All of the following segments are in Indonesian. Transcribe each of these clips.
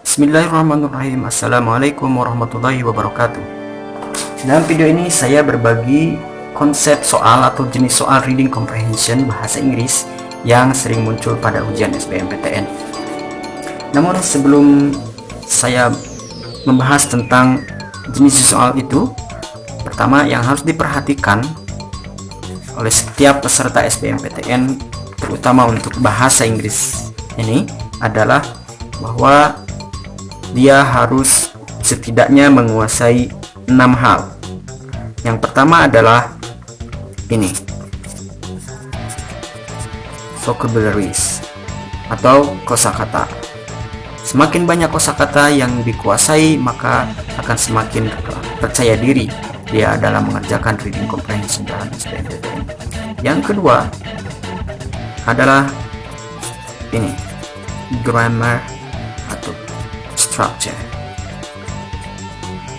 Bismillahirrahmanirrahim. Assalamualaikum warahmatullahi wabarakatuh. Dalam video ini saya berbagi konsep soal atau jenis soal reading comprehension bahasa Inggris yang sering muncul pada ujian SBMPTN. Namun sebelum saya membahas tentang jenis soal itu, pertama yang harus diperhatikan oleh setiap peserta SBMPTN, terutama untuk bahasa Inggris ini, adalah bahwa dia harus setidaknya menguasai 6 hal. Yang pertama adalah ini, vocabularies atau kosakata. Semakin banyak kosakata yang dikuasai, maka akan semakin percaya diri dia dalam mengerjakan reading comprehension dalam SBMPTN. Yang kedua adalah ini, grammar atau structure.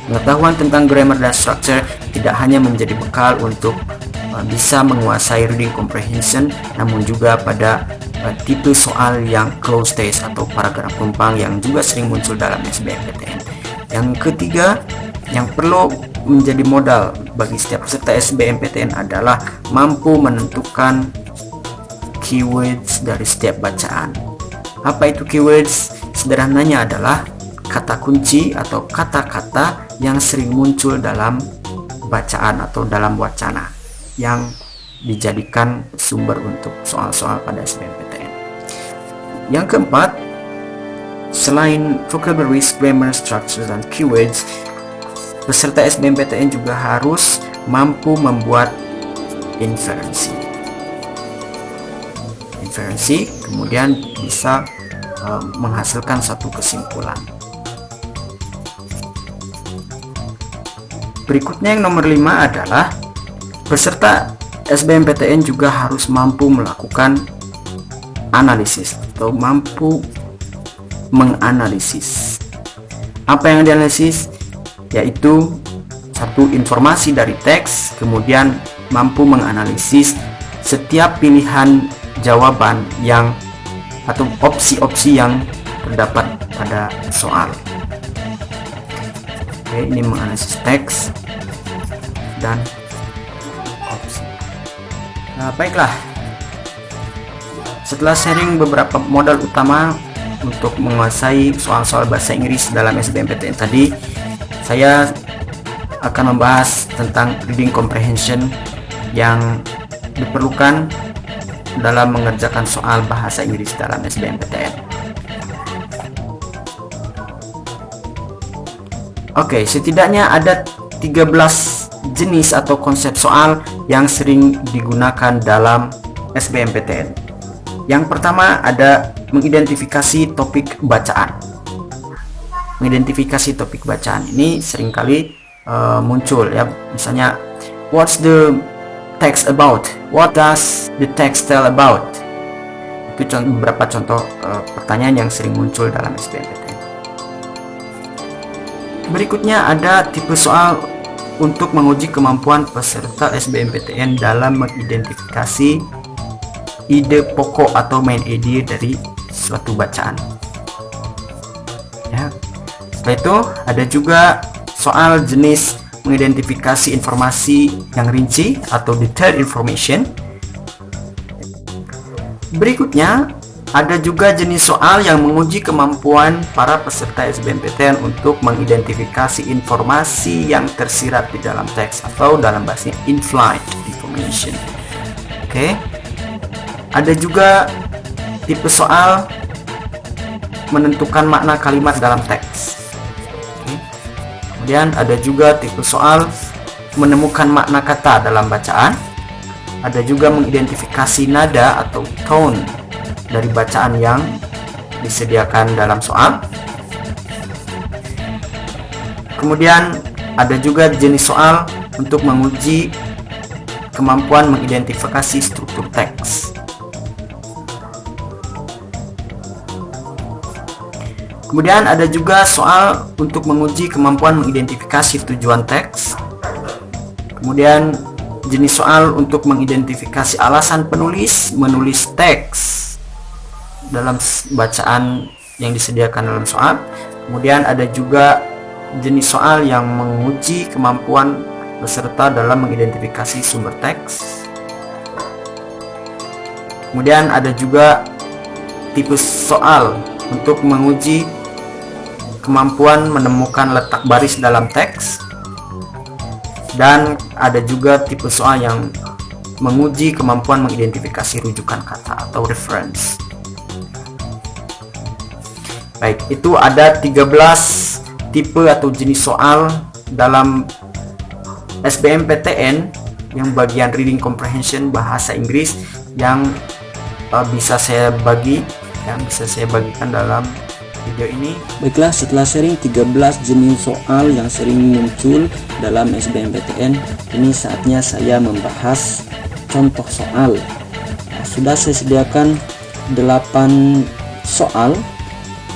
Pengetahuan tentang grammar dan structure tidak hanya menjadi bekal untuk bisa menguasai reading comprehension, namun juga pada tipe soal yang close test atau paragraf tumpang yang juga sering muncul dalam SBMPTN. Yang ketiga yang perlu menjadi modal bagi setiap peserta SBMPTN adalah mampu menentukan keywords dari setiap bacaan. Apa itu keywords? Sederhananya adalah kata kunci atau kata-kata yang sering muncul dalam bacaan atau dalam wacana yang dijadikan sumber untuk soal-soal pada SBMPTN. Yang keempat, selain vocabularies, grammar, structure, dan keywords, peserta SBMPTN juga harus mampu membuat inferensi. Inferensi kemudian bisa menghasilkan satu kesimpulan. Berikutnya yang nomor 5 adalah peserta SBMPTN juga harus mampu melakukan analisis atau mampu menganalisis. Apa yang dianalisis? Yaitu satu, informasi dari teks, kemudian mampu menganalisis setiap pilihan jawaban yang atau opsi-opsi yang terdapat pada soal. Oke, ini menganalisis teks dan opsi. Baiklah, setelah sharing beberapa modal utama untuk menguasai soal-soal bahasa Inggris dalam SBMPTN tadi, saya akan membahas tentang reading comprehension yang diperlukan dalam mengerjakan soal bahasa Inggris dalam SBMPTN. Oke, setidaknya ada 13 jenis atau konsep soal yang sering digunakan dalam SBMPTN. Yang pertama ada mengidentifikasi topik bacaan. Mengidentifikasi topik bacaan ini seringkali muncul ya, misalnya what's the text about? What does the text tell about? Itu beberapa contoh pertanyaan yang sering muncul dalam SBMPTN. Berikutnya ada tipe soal untuk menguji kemampuan peserta SBMPTN dalam mengidentifikasi ide pokok atau main idea dari suatu bacaan. Ya. Setelah itu ada juga soal jenis mengidentifikasi informasi yang rinci atau detailed information. Berikutnya ada juga jenis soal yang menguji kemampuan para peserta SBMPTN untuk mengidentifikasi informasi yang tersirat di dalam teks atau dalam bahasa implied information. Oke. Ada juga tipe soal menentukan makna kalimat dalam teks. Kemudian ada juga tipe soal menemukan makna kata dalam bacaan. Ada juga mengidentifikasi nada atau tone dari bacaan yang disediakan dalam soal. Kemudian ada juga jenis soal untuk menguji kemampuan mengidentifikasi struktur teks. Kemudian ada juga soal untuk menguji kemampuan mengidentifikasi tujuan teks. Kemudian jenis soal untuk mengidentifikasi alasan penulis menulis teks dalam bacaan yang disediakan dalam soal. Kemudian ada juga jenis soal yang menguji kemampuan peserta dalam mengidentifikasi sumber teks. Kemudian ada juga tipe soal untuk menguji kemampuan menemukan letak baris dalam teks. Dan ada juga tipe soal yang menguji kemampuan mengidentifikasi rujukan kata atau reference. Baik, itu ada 13 tipe atau jenis soal dalam SBMPTN yang bagian reading comprehension bahasa Inggris yang bisa saya bagikan dalam video ini. Baiklah, setelah sharing 13 jenis soal yang sering muncul dalam SBMPTN, ini saatnya saya membahas contoh soal. Sudah saya sediakan 8 soal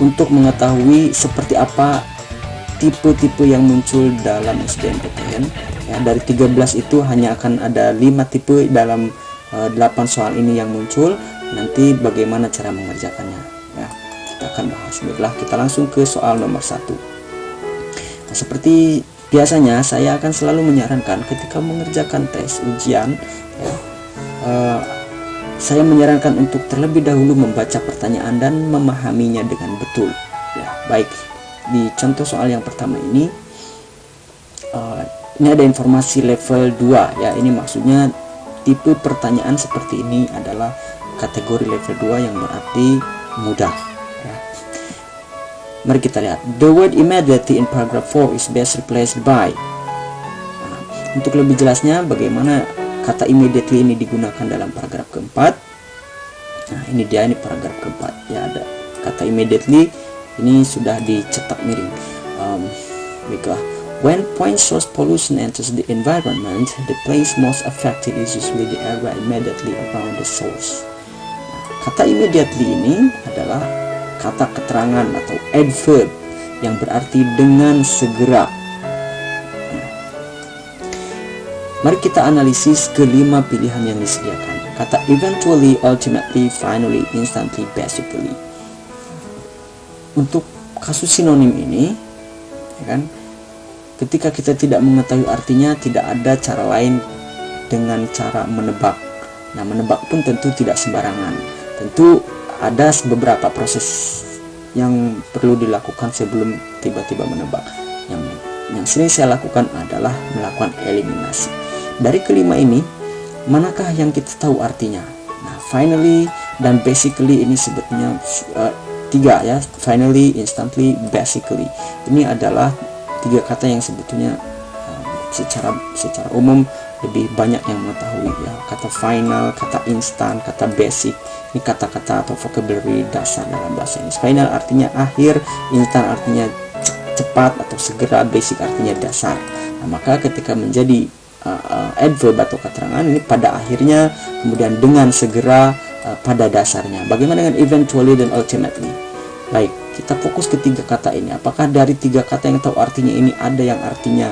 untuk mengetahui seperti apa tipe-tipe yang muncul dalam SBMPTN. Ya, dari 13 itu hanya akan ada 5 tipe dalam 8 soal ini yang muncul. Nanti bagaimana cara mengerjakannya, ya, kita akan bahas. Baiklah, kita langsung ke soal nomor 1. Nah, seperti biasanya saya akan selalu menyarankan ketika mengerjakan tes ujian, ya, saya menyarankan untuk terlebih dahulu membaca pertanyaan dan memahaminya dengan betul. Ya, baik, di contoh soal yang pertama ini ada informasi level 2, ya. Ini maksudnya tipe pertanyaan seperti ini adalah kategori level 2 yang berarti mudah, ya. Mari kita lihat. The word immediately in paragraph 4 is best replaced by. Nah, untuk lebih jelasnya bagaimana kata immediately ini digunakan dalam paragraf keempat. Nah, ini dia, ini paragraf keempat, ya. Ada kata immediately ini sudah dicetak miring. Baiklah. When point source pollution enters the environment, the place most affected is usually the area immediately around the source. Kata immediately ini adalah kata keterangan atau adverb yang berarti dengan segera. Mari kita analisis kelima pilihan yang disediakan. Kata eventually, ultimately, finally, instantly, basically. Untuk kasus sinonim ini, ya kan, ketika kita tidak mengetahui artinya, tidak ada cara lain dengan cara menebak. Nah, menebak pun tentu tidak sembarangan. Tentu ada beberapa proses yang perlu dilakukan sebelum tiba-tiba menebak. Yang sering saya lakukan adalah melakukan eliminasi. Dari kelima ini, manakah yang kita tahu artinya? Nah, finally dan basically ini sebetulnya 3, ya. Finally, instantly, basically. Ini adalah 3 kata yang sebetulnya secara umum lebih banyak yang mengetahui, ya. Kata final, kata instan, kata basic, ini kata-kata atau vocabulary dasar dalam bahasa Inggris. Final artinya akhir, instan artinya cepat atau segera, basic artinya dasar. Nah, maka ketika menjadi adverb atau keterangan ini pada akhirnya, kemudian dengan segera pada dasarnya. Bagaimana dengan eventually dan ultimately? Baik, kita fokus ke 3 kata ini. Apakah dari 3 kata yang tahu artinya ini ada yang artinya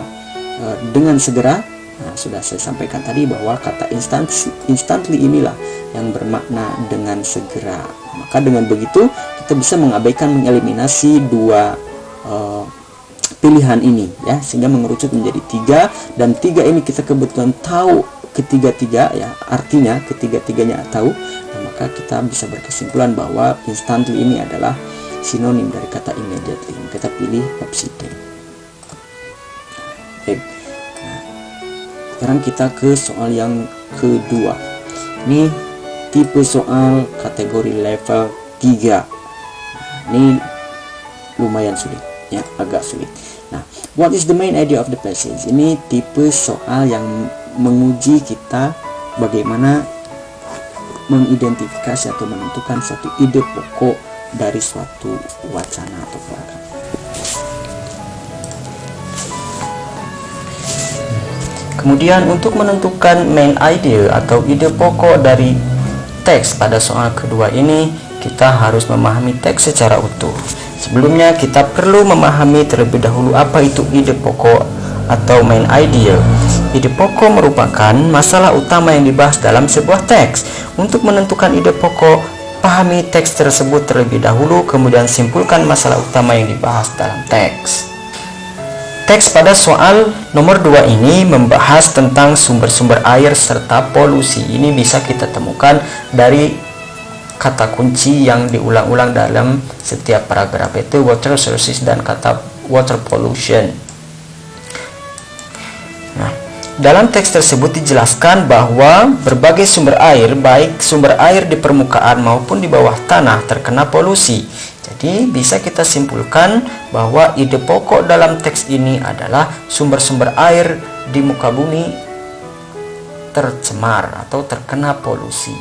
dengan segera? Nah, sudah saya sampaikan tadi bahwa kata instantly inilah yang bermakna dengan segera. Maka dengan begitu kita bisa mengabaikan, mengeliminasi 2 pilihan ini, ya, sehingga mengerucut menjadi 3, dan 3 ini kita kebetulan tahu ketiga-tiga, ya, artinya ketiga-tiganya tahu. Nah, maka kita bisa berkesimpulan bahwa instantly ini adalah sinonim dari kata immediately. Kita pilih opsi D. Baik. Nah, sekarang kita ke soal yang kedua. Ini tipe soal kategori level 3. Ini lumayan sulit, ya, agak sulit. Nah, what is the main idea of the passage? Ini tipe soal yang menguji kita bagaimana mengidentifikasi atau menentukan suatu ide pokok dari suatu wacana atau paragraf. Kemudian untuk menentukan main idea atau ide pokok dari teks pada soal kedua ini, kita harus memahami teks secara utuh. Sebelumnya kita perlu memahami terlebih dahulu apa itu ide pokok atau main idea. Ide pokok merupakan masalah utama yang dibahas dalam sebuah teks. Untuk menentukan ide pokok, Pahami teks tersebut terlebih dahulu, kemudian simpulkan masalah utama yang dibahas dalam teks. Teks pada soal nomor 2 ini membahas tentang sumber-sumber air serta polusi. Ini bisa kita temukan dari kata kunci yang diulang-ulang dalam setiap paragraf, yaitu water sources dan kata water pollution. Dalam teks tersebut dijelaskan bahwa berbagai sumber air, baik sumber air di permukaan maupun di bawah tanah, terkena polusi. Jadi bisa kita simpulkan bahwa ide pokok dalam teks ini adalah sumber-sumber air di muka bumi tercemar atau terkena polusi.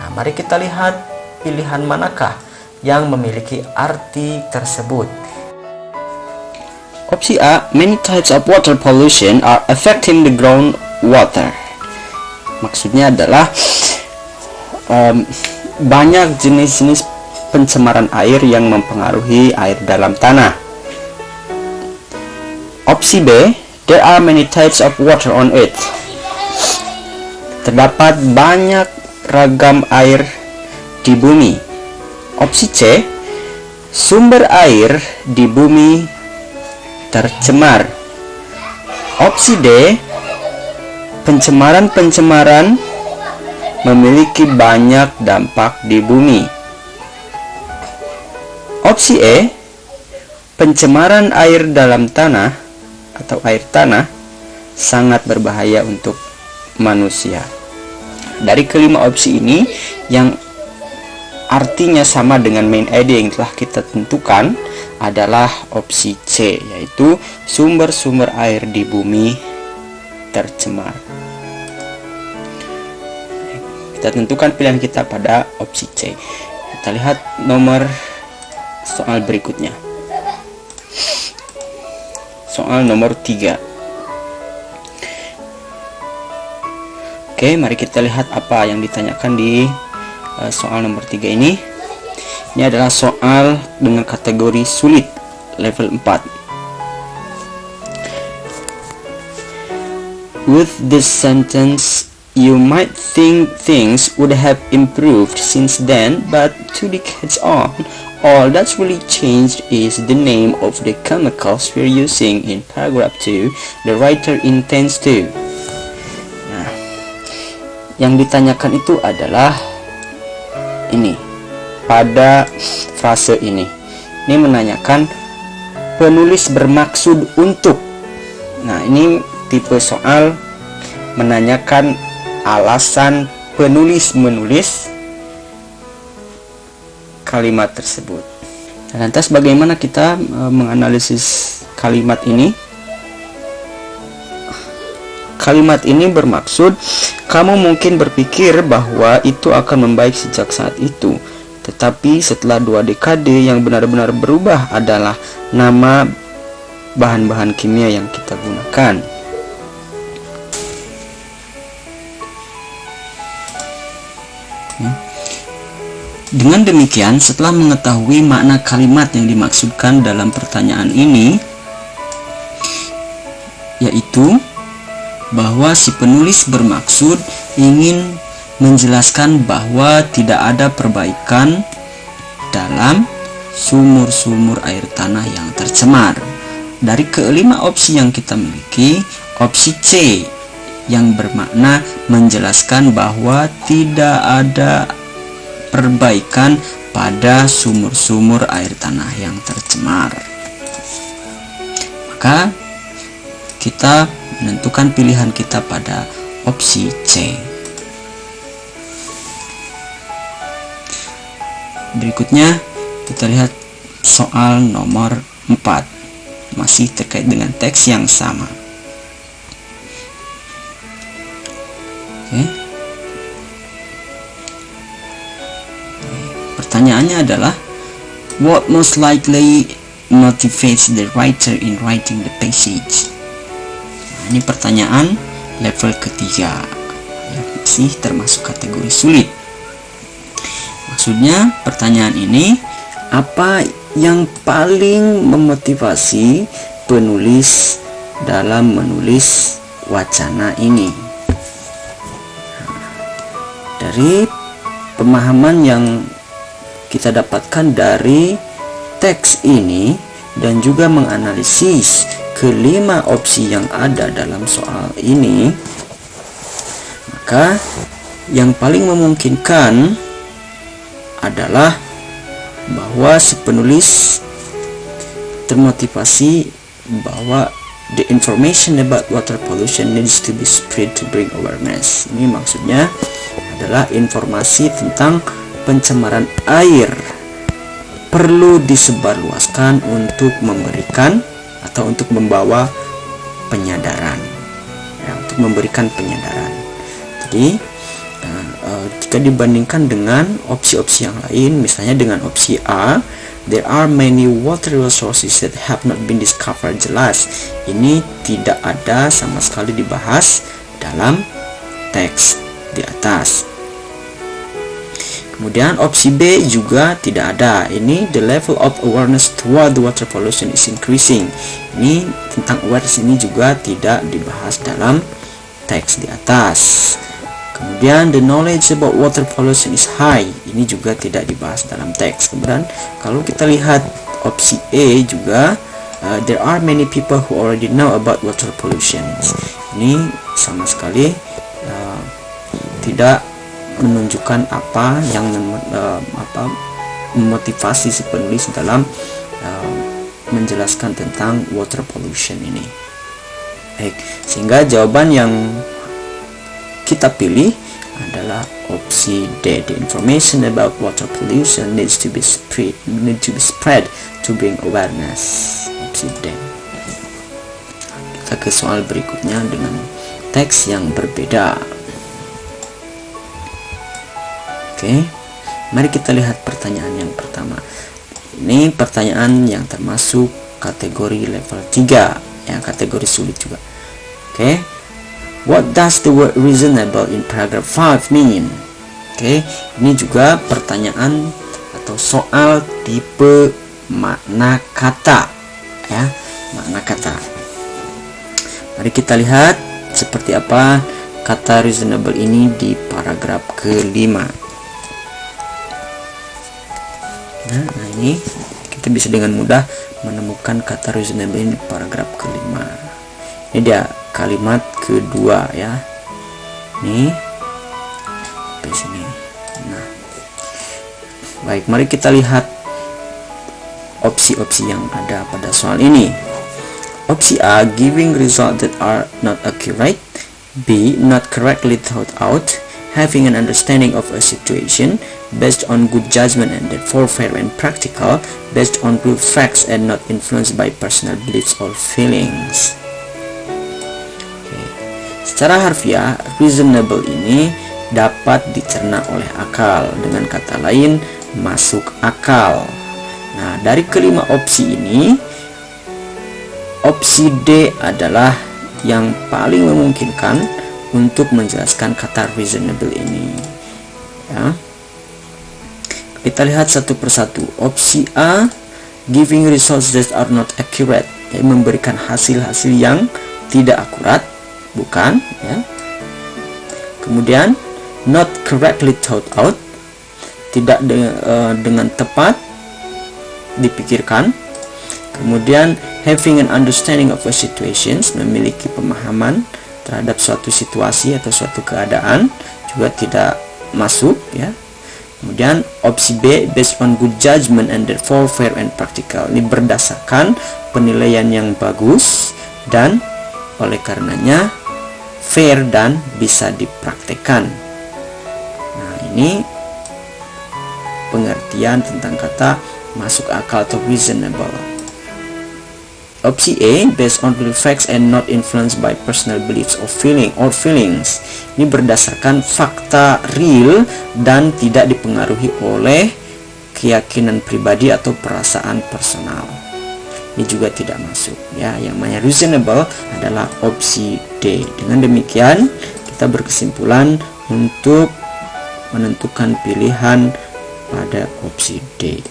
Nah, mari kita lihat pilihan manakah yang memiliki arti tersebut. Opsi A, many types of water pollution are affecting the groundwater. Maksudnya adalah banyak jenis-jenis pencemaran air yang mempengaruhi air dalam tanah. Opsi B, there are many types of water on earth. Terdapat banyak ragam air di bumi. Opsi C, sumber air di bumi tercemar. Opsi D, pencemaran memiliki banyak dampak di bumi. Opsi E, pencemaran air dalam tanah atau air tanah sangat berbahaya untuk manusia. Dari kelima opsi ini, yang artinya sama dengan main idea yang telah kita tentukan adalah opsi C, yaitu sumber-sumber air di bumi tercemar. Kita tentukan pilihan kita pada opsi C. Kita lihat nomor soal berikutnya. Soal nomor 3. Oke, mari kita lihat apa yang ditanyakan di soal nomor 3 ini. Ini adalah soal dengan kategori sulit level 4. With this sentence, you might think things would have improved since then, but 2 decades on, all that's really changed is the name of the chemicals we're using in paragraph 2. The writer intends to. Nah, yang ditanyakan itu adalah ini. Pada frase ini menanyakan penulis bermaksud untuk. Nah, ini tipe soal menanyakan alasan penulis menulis kalimat tersebut. Lantas bagaimana kita menganalisis kalimat ini? Kalimat ini bermaksud kamu mungkin berpikir bahwa itu akan membaik sejak saat itu. Tetapi setelah 2 dekade yang benar-benar berubah adalah nama bahan-bahan kimia yang kita gunakan. Dengan demikian, setelah mengetahui makna kalimat yang dimaksudkan dalam pertanyaan ini, yaitu bahwa si penulis bermaksud ingin menjelaskan bahwa tidak ada perbaikan dalam sumur-sumur air tanah yang tercemar. Dari kelima opsi yang kita miliki, opsi C yang bermakna menjelaskan bahwa tidak ada perbaikan pada sumur-sumur air tanah yang tercemar. Maka kita menentukan pilihan kita pada opsi C. Berikutnya kita lihat soal nomor 4, masih terkait dengan teks yang sama. Oke. Pertanyaannya adalah, what most likely motivates the writer in writing the passage? Nah, ini pertanyaan level ketiga, masih termasuk kategori sulit. Maksudnya pertanyaan ini, apa yang paling memotivasi penulis dalam menulis wacana ini? Dari pemahaman yang kita dapatkan dari teks ini dan juga menganalisis kelima opsi yang ada dalam soal ini, maka yang paling memungkinkan adalah bahwa si penulis termotivasi bahwa the information about water pollution needs to be spread to bring awareness. Ini maksudnya adalah informasi tentang pencemaran air perlu disebarluaskan untuk memberikan atau untuk membawa penyadaran, ya, untuk memberikan penyadaran. Jadi jika dibandingkan dengan opsi-opsi yang lain, misalnya dengan opsi A, there are many water resources that have not been discovered, jelas ini tidak ada sama sekali dibahas dalam teks di atas. Kemudian opsi B juga tidak ada. Ini the level of awareness toward the water pollution is increasing. Ini tentang awareness ini juga tidak dibahas dalam teks di atas. Kemudian the knowledge about water pollution is high. Ini juga tidak dibahas dalam teks. Kemudian kalau kita lihat opsi A juga, there are many people who already know about water pollution. Ini sama sekali tidak menunjukkan apa yang memotivasi si penulis dalam menjelaskan tentang water pollution ini. Baik, sehingga jawaban yang kita pilih adalah opsi D. The information about water pollution needs to be spread to bring awareness. Opsi D. Kita ke soal berikutnya dengan teks yang berbeda. Oke, mari kita lihat pertanyaan yang pertama. Ini pertanyaan yang termasuk kategori level 3, ya, kategori sulit juga. Oke, what does the word reasonable in paragraph 5 mean? Oke, ini juga pertanyaan atau soal tipe makna kata, ya, makna kata. Mari kita lihat seperti apa kata reasonable ini di paragraf ke-5. Nah, ini kita bisa dengan mudah menemukan kata reasonable ini di paragraf ke-5. Ini dia kalimat kedua, ya. Nih sampai sini. Nah, baik, mari kita lihat opsi-opsi yang ada pada soal ini. Opsi A, giving results that are not accurate. B, not correctly thought out, having an understanding of a situation based on good judgment and therefore fair and practical, based on proved facts and not influenced by personal beliefs or feelings. Okay. Secara harfiah, reasonable ini dapat dicerna oleh akal, dengan kata lain masuk akal. Nah, dari kelima opsi ini, opsi D adalah yang paling memungkinkan untuk menjelaskan kata reasonable ini, ya. Kita lihat satu persatu. Opsi A, giving results that are not accurate, ya, memberikan hasil-hasil yang tidak akurat, bukan, ya. Kemudian not correctly thought out, tidak dengan tepat dipikirkan. Kemudian having an understanding of a situations, memiliki pemahaman terhadap suatu situasi atau suatu keadaan, juga tidak masuk, ya. Kemudian opsi B, based on good judgment and therefore fair and practical, ini berdasarkan penilaian yang bagus dan oleh karenanya fair dan bisa dipraktekkan. Nah, ini pengertian tentang kata masuk akal atau reasonable. Opsi A, based on real facts and not influenced by personal beliefs or feelings. Ini berdasarkan fakta real dan tidak dipengaruhi oleh keyakinan pribadi atau perasaan personal. Ini juga tidak masuk, ya. Yang namanya reasonable adalah opsi D. Dengan demikian, kita berkesimpulan untuk menentukan pilihan pada opsi D.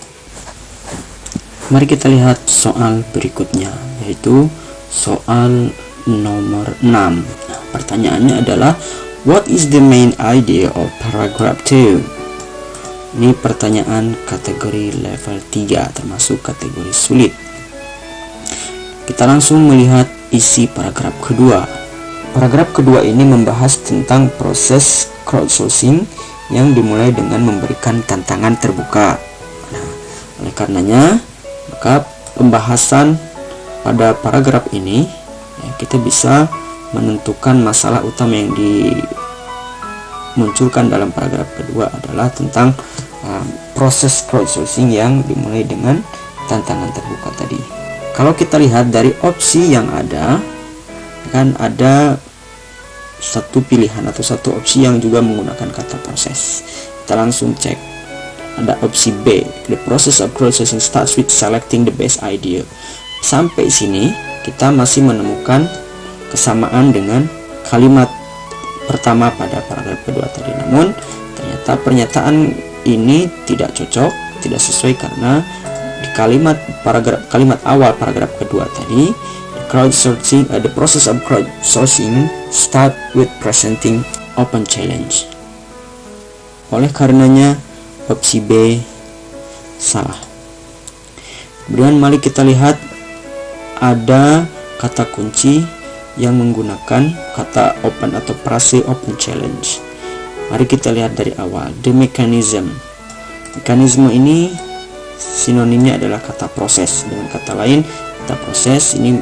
Mari kita lihat soal berikutnya, yaitu soal nomor 6. Nah, pertanyaannya adalah, what is the main idea of paragraph 2? Ini pertanyaan kategori level 3 termasuk kategori sulit. Kita langsung melihat isi paragraf kedua. Paragraf kedua ini membahas tentang proses crowdsourcing yang dimulai dengan memberikan tantangan terbuka. Nah, oleh karenanya, maka pembahasan pada paragraf ini kita bisa menentukan masalah utama yang dimunculkan dalam paragraf kedua adalah tentang proses crowdsourcing yang dimulai dengan tantangan terbuka tadi. Kalau kita lihat dari opsi yang ada, kan ada satu pilihan atau satu opsi yang juga menggunakan kata proses. Kita langsung cek. Ada opsi B, the process of crowdsourcing starts with selecting the best idea. Sampai sini kita masih menemukan kesamaan dengan kalimat pertama pada paragraf kedua tadi. Namun ternyata pernyataan ini tidak cocok, tidak sesuai karena di kalimat awal paragraf kedua tadi, the process of crowdsourcing start with presenting open challenge. Oleh karenanya opsi B salah. Kemudian mari kita lihat ada kata kunci yang menggunakan kata open atau frase open challenge. Mari kita lihat dari awal. The mechanism. Mekanisme ini sinonimnya adalah kata proses. Dengan kata lain, kata proses ini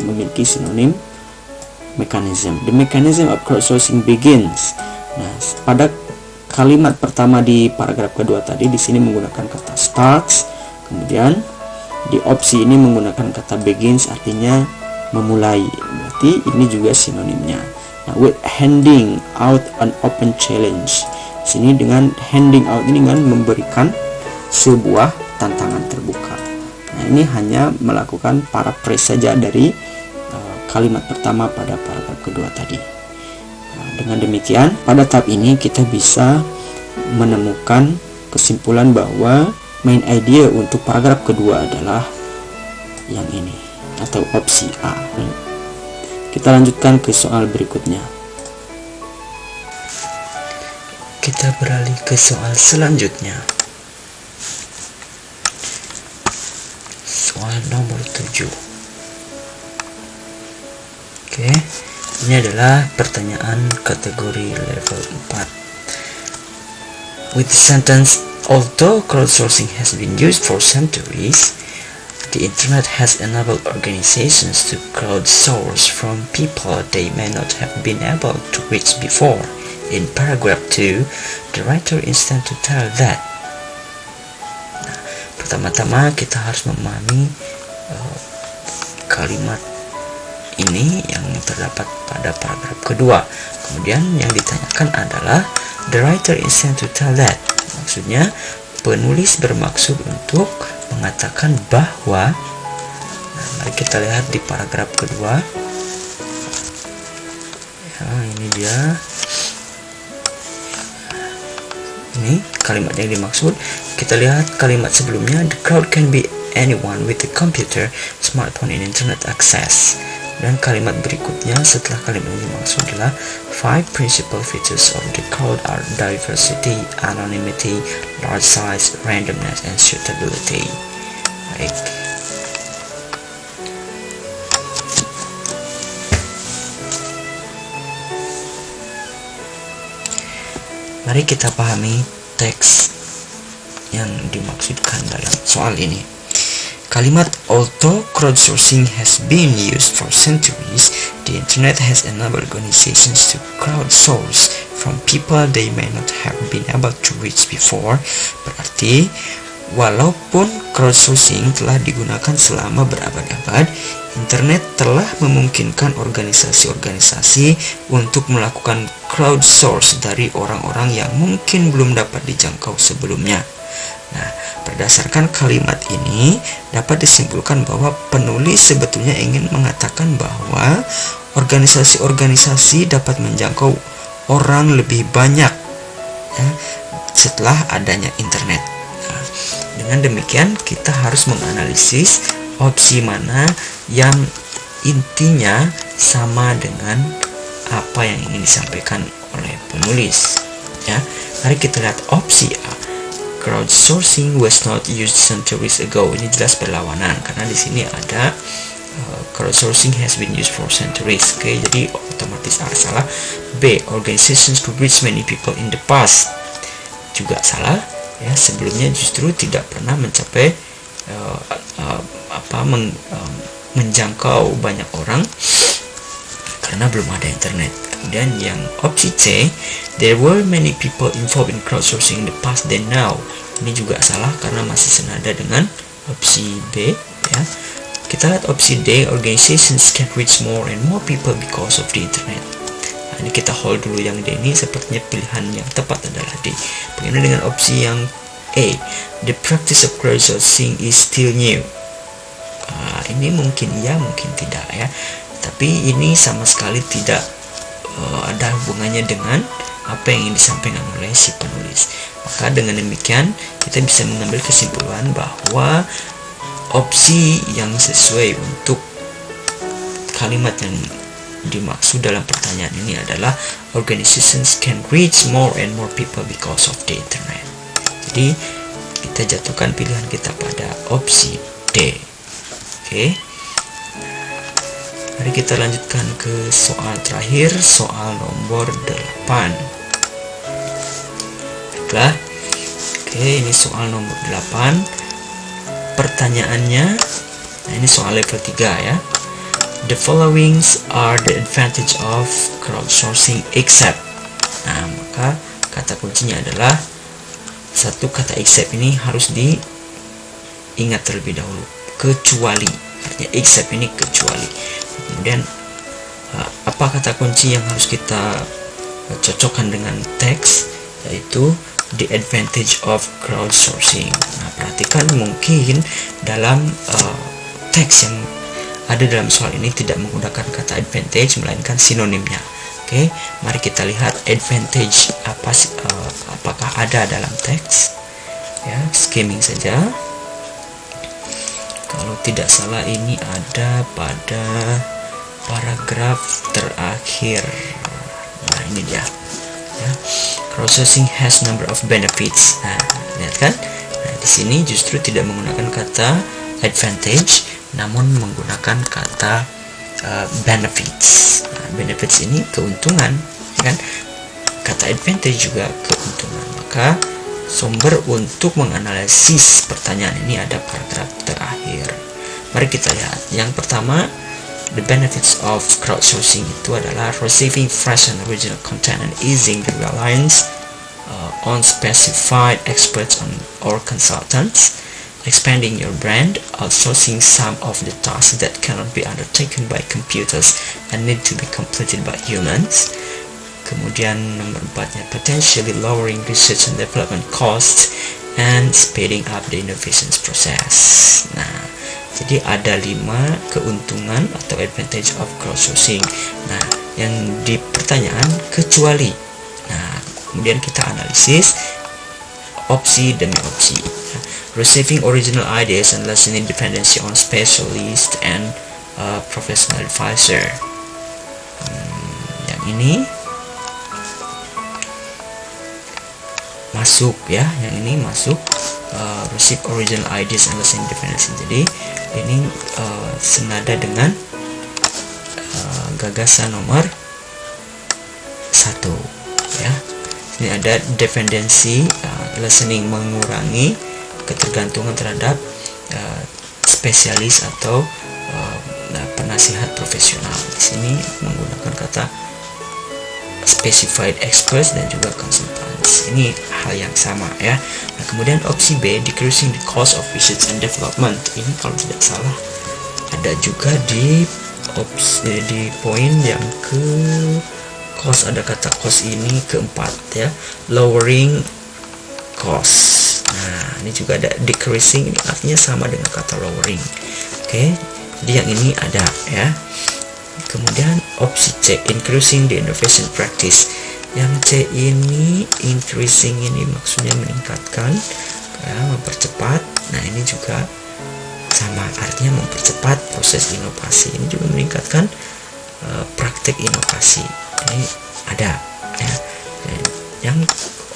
memiliki sinonim mechanism. The mechanism of crowdsourcing begins. Nah, pada kalimat pertama di paragraf kedua tadi di sini menggunakan kata starts. Kemudian di opsi ini menggunakan kata begins, artinya memulai. Berarti ini juga sinonimnya. Nah, with handing out an open challenge. Sini dengan handing out ini dengan memberikan sebuah tantangan terbuka. Nah, ini hanya melakukan paraphrase saja dari kalimat pertama pada paragraf kedua tadi. Nah, dengan demikian, pada tahap ini kita bisa menemukan kesimpulan bahwa main idea untuk paragraf kedua adalah yang ini atau opsi A. Kita lanjutkan ke soal berikutnya. Kita beralih ke soal selanjutnya. Soal nomor 7. Oke, ini adalah pertanyaan kategori level 4. With the sentence, although crowdsourcing has been used for centuries, the internet has enabled organizations to crowdsource from people they may not have been able to reach before. In paragraph 2, the writer intends to tell that. Nah, pertama-tama kita harus memahami kalimat ini yang terdapat pada paragraf kedua. Kemudian yang ditanyakan adalah the writer intends to tell that. Maksudnya penulis bermaksud untuk mengatakan bahwa, nah, mari kita lihat di paragraf kedua. Ya, ini dia. Ini kalimat yang dimaksud. Kita lihat kalimat sebelumnya, the crowd can be anyone with a computer, smartphone, and internet access. Dan kalimat berikutnya setelah kalimat yang dimaksud adalah 5 principal features of the crowd are diversity, anonymity, large size, randomness, and suitability. Baik. Mari kita pahami teks yang dimaksudkan dalam soal ini. Kalimat although crowdsourcing has been used for centuries, the internet has enabled organizations to crowdsource from people they may not have been able to reach before. Berarti walaupun crowdsourcing telah digunakan selama berabad-abad, internet telah memungkinkan organisasi-organisasi untuk melakukan crowdsource dari orang-orang yang mungkin belum dapat dijangkau sebelumnya. Nah, berdasarkan kalimat ini dapat disimpulkan bahwa penulis sebetulnya ingin mengatakan bahwa organisasi-organisasi dapat menjangkau orang lebih banyak ya, setelah adanya internet. Nah, dengan demikian kita harus menganalisis opsi mana yang intinya sama dengan apa yang ingin disampaikan oleh penulis. Ya, mari kita lihat opsi A. crowdsourcing was not used centuries ago. Ini jelas berlawanan karena di sini ada crowdsourcing has been used for centuries. Oke, jadi otomatis A salah. B, organizations could reach many people in the past. Juga salah ya, sebelumnya justru tidak pernah mencapai menjangkau banyak orang karena belum ada internet. Kemudian yang opsi C, there were many people involved in crowdsourcing in the past than now. Ini juga salah karena masih senada dengan opsi B ya. Kita lihat opsi D, organizations can reach more and more people because of the internet. Nah, ini kita hold dulu yang D ini, sepertinya pilihan yang tepat adalah D. Bagaimana dengan opsi yang A, the practice of crowdsourcing is still new. Ini mungkin ya, mungkin tidak ya. Tapi ini sama sekali tidak ada hubungannya dengan apa yang ingin disampaikan oleh si penulis. Maka dengan demikian kita bisa mengambil kesimpulan bahwa opsi yang sesuai untuk kalimat yang dimaksud dalam pertanyaan ini adalah organizations can reach more and more people because of the internet. Jadi kita jatuhkan pilihan kita pada opsi D. Oke. Mari kita lanjutkan ke soal terakhir, soal nomor 8. Baiklah. Oke, ini soal nomor 8. Pertanyaannya, nah ini soal level 3 ya. The following are the advantage of crowdsourcing except. Nah, maka kata kuncinya adalah satu, kata except ini harus diingat terlebih dahulu. Kecuali, artinya except ini kecuali. Kemudian apa kata kunci yang harus kita cocokkan dengan teks, yaitu the advantage of crowdsourcing. Nah, perhatikan mungkin dalam teks yang ada dalam soal ini tidak menggunakan kata advantage melainkan sinonimnya. Oke, mari kita lihat advantage apakah ada dalam teks. Ya, skimming saja. Kalau tidak salah ini ada pada paragraf terakhir. Nah, ini dia. Ya. Crowdsourcing has number of benefits. Nah, lihat kan? Nah, di sini justru tidak menggunakan kata advantage, namun menggunakan kata benefits. Nah, benefits ini keuntungan, kan? Kata advantage juga keuntungan. Maka sumber untuk menganalisis pertanyaan ini ada paragraf terakhir. Mari kita lihat. Yang pertama, the benefits of crowdsourcing itu adalah receiving fresh and original content and easing the reliance on specified experts or consultants, expanding your brand, outsourcing some of the tasks that cannot be undertaken by computers and need to be completed by humans. Kemudian nomor 4-nya, potentially lowering research and development costs and speeding up the innovations process. Nah, jadi ada 5 keuntungan atau advantage of crowdsourcing. Nah, yang di pertanyaan kecuali. Nah, kemudian kita analisis opsi demi opsi. Receiving original ideas and lessening dependency on specialist and professional advisor. Yang ini masuk ya, yang ini masuk receive original ideas and lessening dependency. Jadi ini senada dengan gagasan nomor 1 ya. Ini ada dependency, lessening mengurangi ketergantungan terhadap spesialis atau penasihat profesional. Di sini menggunakan kata specified experts dan juga consultants. Ini hal yang sama ya. Nah, kemudian opsi B, decreasing the cost of research and development. Ini kalau tidak salah ada juga di opsi di poin yang ke cost, ada kata cost ini keempat ya, lowering cost. Nah, ini juga ada decreasing, ini artinya sama dengan kata lowering. Oke, jadi yang ini ada ya. Kemudian opsi C, increasing the innovation practice. Yang C ini increasing ini maksudnya meningkatkan ya, mempercepat. Nah, ini juga sama, artinya mempercepat proses inovasi. Ini juga meningkatkan praktek inovasi. Ini ada ya. Dan yang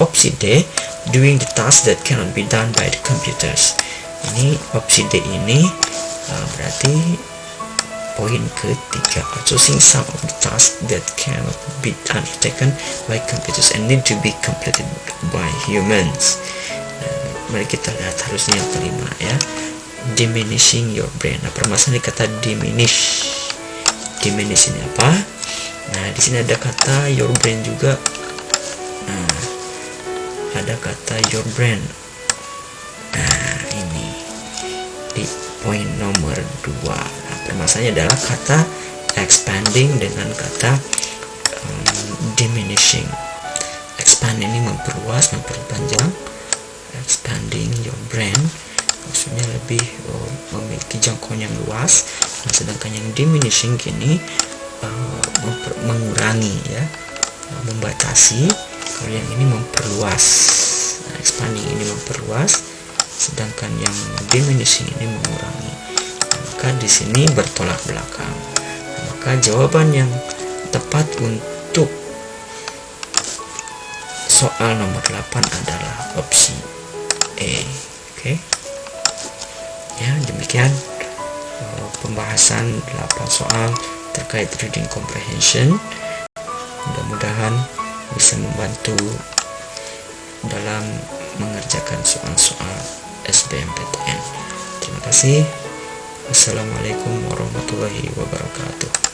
opsi D, doing the task that cannot be done by the computers. Ini opsi D ini berarti poin ketiga, outsourcing some of the tasks that cannot be undertaken by computers and need to be completed by humans. Mari kita lihat harusnya yang kelima ya, diminishing your brain. Nah, permasalahan kata diminish. Diminish ini apa? Nah, di sini ada kata your brain juga. Nah, ada kata your brain. Nah, ini di poin nomor 2. Nah, permasalahannya adalah kata expanding dengan kata diminishing. Expand ini memperluas, memperpanjang. Expanding your brain maksudnya lebih memiliki jangkauan yang luas. Nah, sedangkan yang diminishing ini mengurangi ya, membatasi. Kalau yang ini memperluas. Nah, expanding ini memperluas, sedangkan yang diminishing ini mengurangi. Nah, maka di sini bertolak belakang. Nah, maka jawaban yang tepat untuk soal nomor 8 adalah opsi E. Oke. Ya, demikian pembahasan 8 soal terkait reading comprehension. Mudah-mudahan bisa membantu dalam mengerjakan soal-soal SBMPTN. Terima kasih. Wassalamualaikum warahmatullahi wabarakatuh.